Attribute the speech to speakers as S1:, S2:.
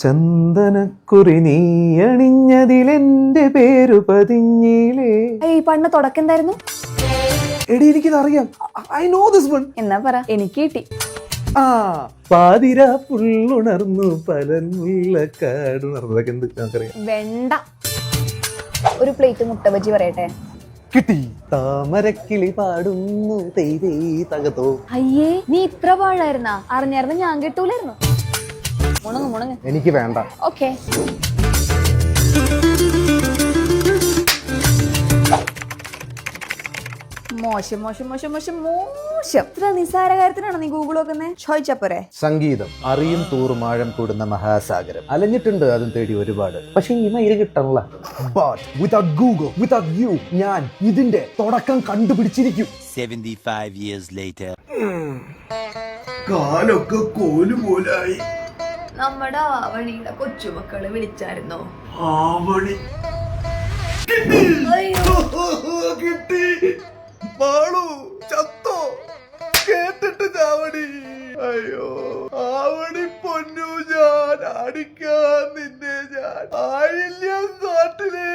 S1: ചന്ദനക്കുറി നീ അണിഞ്ഞതിലെന്റെ പേരു പതിഞ്ഞിലേ.
S2: ഈ പണ്ട് തുടക്കം എന്തായിരുന്നു?
S1: എടി എനിക്കിത് അറിയാം. I know this one.
S2: എന്നാ പറ, എനിക്ക് കിട്ടി.
S1: ആ പാതിര പുള്ളുണർന്നു പലനുള്ള കാടുണർന്നതൊക്കെ എന്ത് നമുക്കറിയാം.
S2: വേണ്ട, ഒരു പ്ലേറ്റ് മുട്ട ബജി പറയട്ടെ.
S1: കിട്ടി. താമരക്കിളി പാടുന്നു തൈതേ തകതോ.
S2: അയ്യേ, നീ ഇത്ര പാഴായിരുന്നാ? അറിഞ്ഞായിരുന്നു ഞാൻ കിട്ടൂലായിരുന്നു. മുണങ്ങ് മുണങ്ങ്.
S1: എനിക്ക് വേണ്ട.
S2: ഓക്കെ. മോശം മോശം മോശം മോശം മോശം. ഇത്ര നിസ്സാര കാര്യത്തിനാണ് നീ ഗൂഗിൾ നോക്കുന്നേ? ചോദിച്ചപ്പോരെ.
S1: സംഗീതം അറിയും തോറും ആഴം കൂടുന്ന മഹാസാഗരം. അലഞ്ഞിട്ടുണ്ട് അതും തേടി ഒരുപാട്. പക്ഷെ ഈ മയില് കിട്ടണല്ല. But without Google, without you, ഞാൻ ഇതിന്റെ തുടക്കം കണ്ടുപിടിച്ചിരിക്കും.
S3: 75 years later.
S4: കാലൊക്കെ കോലുപോലായി.
S2: നമ്മുടെ ആവണിയുടെ കൊച്ചുമക്കള് വിളിച്ചായിരുന്നോ?
S4: ആവണി കിട്ടി. മാളു ചത്തോ? കേട്ടിട്ട് ചാവടി. അയ്യോ ആവണി പൊന്നു, ഞാൻ അടിക്കാൻ നിന്നെ ഞാൻ ആയില്യം കാട്ടിലെ